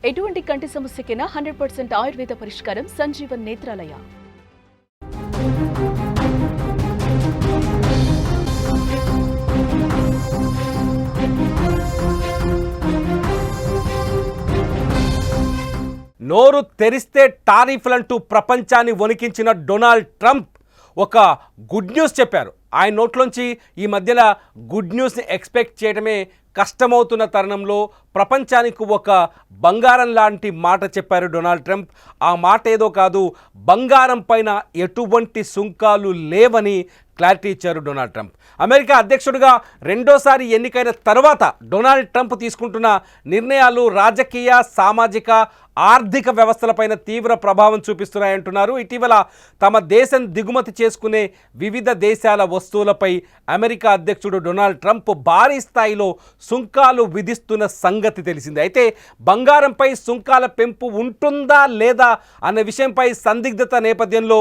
ఎటువంటి కంటి సమస్యకైనా 100% ఆయుర్వేద పరిష్కారం సంజీవన్ నేత్రాలయ. నోరు తెరిస్తే టారిఫ్లంటూ ప్రపంచాన్ని వణికించిన డొనాల్డ్ ట్రంప్ ఒక గుడ్ న్యూస్ చెప్పారు. ఆయన నోట్లోంచి ఈ మధ్యలో గుడ్ న్యూస్ని ఎక్స్పెక్ట్ చేయడమే కష్టమవుతున్న తరుణంలో ప్రపంచానికి ఒక బంగారం లాంటి మాట చెప్పారు డొనాల్డ్ ట్రంప్. ఆ మాట ఏదో కాదు, బంగారం పైన ఎటువంటి సుంకాలు లేవని క్లారిటీ ఇచ్చారు డొనాల్డ్ ట్రంప్. అమెరికా అధ్యక్షుడిగా రెండోసారి ఎన్నికైన తర్వాత డొనాల్డ్ ట్రంప్ తీసుకుంటున్న నిర్ణయాలు రాజకీయ, సామాజిక, ఆర్థిక వ్యవస్థలపైన తీవ్ర ప్రభావం చూపిస్తున్నాయంటున్నారు. ఇటీవల తమ దేశం దిగుమతి చేసుకునే వివిధ దేశాల వస్తువులపై అమెరికా అధ్యక్షుడు డొనాల్డ్ ట్రంప్ భారీ స్థాయిలో సుంకాలు విధిస్తున్న సంగతి తెలిసింది. అయితే బంగారంపై సుంకాల పెంపు ఉంటుందా లేదా అన్న విషయంపై సందిగ్ధత నేపథ్యంలో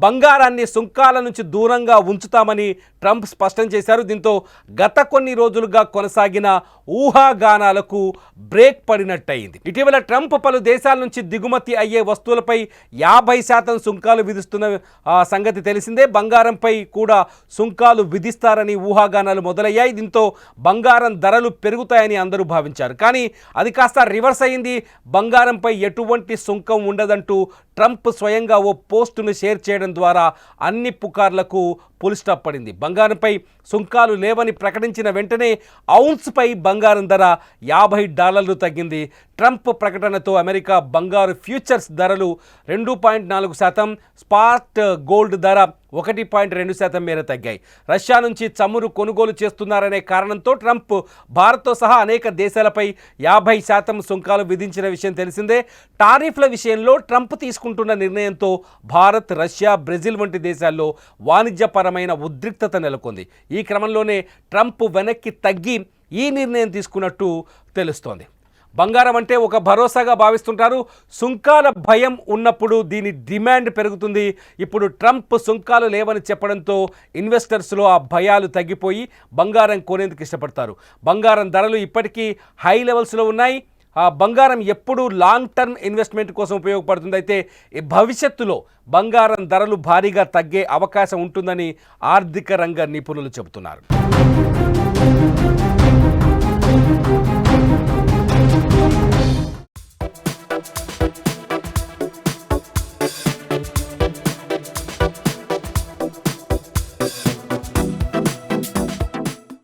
బంగారాన్ని సుంకాల నుంచి దూరంగా ఉంచుతామని ట్రంప్ స్పష్టం చేశారు. దీంతో గత కొన్ని రోజులుగా కొనసాగిన ఊహాగానాలకు బ్రేక్ పడినట్టయింది. ఇటీవల ట్రంప్ పలు దేశాల నుంచి దిగుమతి అయ్యే వస్తువులపై 50% సుంకాలు విధిస్తున్న సంగతి తెలిసిందే. బంగారంపై కూడా సుంకాలు విధిస్తారని ఊహాగానాలు మొదలయ్యాయి. దీంతో బంగారం ధరలు పెరుగుతాయని అందరూ భావించారు. కానీ అది కాస్త రివర్స్ అయింది. బంగారంపై ఎటువంటి సుంకం ఉండదంటూ ట్రంప్ స్వయంగా ఓ పోస్టును షేర్ చేయడం ద్వారా అన్ని పుకార్లకు ఫుల్ స్టాప్ పడింది. బంగారంపై సుంకాలు లేవని ప్రకటించిన వెంటనే ఔన్స్పై బంగారం ధర $50 తగ్గింది. ట్రంప్ ప్రకటనతో అమెరికా బంగారు ఫ్యూచర్స్ ధరలు 2.4%, స్పాట్ గోల్డ్ ధర 1.2% మేర తగ్గాయి. రష్యా నుంచి చమురు కొనుగోలు చేస్తున్నారనే కారణంతో ట్రంప్ భారత్తో సహా అనేక దేశాలపై 50% సుంకాలు విధించిన విషయం తెలిసిందే. టారిఫ్ల విషయంలో ట్రంప్ తీసుకుంటున్న నిర్ణయంతో భారత్, రష్యా, బ్రెజిల్ వంటి దేశాల్లో వాణిజ్యపరమైన ఉద్రిక్తత నెలకొంది. ఈ క్రమంలోనే ట్రంప్ వెనక్కి తగ్గి ఈ నిర్ణయం తీసుకున్నట్టు తెలుస్తోంది. బంగారం అంటే ఒక భరోసాగా భావిస్తుంటారు. సుంకాల భయం ఉన్నప్పుడు దీని డిమాండ్ పెరుగుతుంది. ఇప్పుడు ట్రంప్ సుంకాలు లేవని చెప్పడంతో ఇన్వెస్టర్స్లో ఆ భయాలు తగ్గిపోయి బంగారం కొనేందుకు ఇష్టపడతారు. బంగారం ధరలు ఇప్పటికీ హై లెవెల్స్లో ఉన్నాయి. ఆ బంగారం ఎప్పుడు లాంగ్ టర్మ్ ఇన్వెస్ట్మెంట్ కోసం ఉపయోగపడుతుంది. అయితే భవిష్యత్తులో బంగారం ధరలు భారీగా తగ్గే అవకాశం ఉంటుందని ఆర్థిక రంగ నిపుణులు చెబుతున్నారు.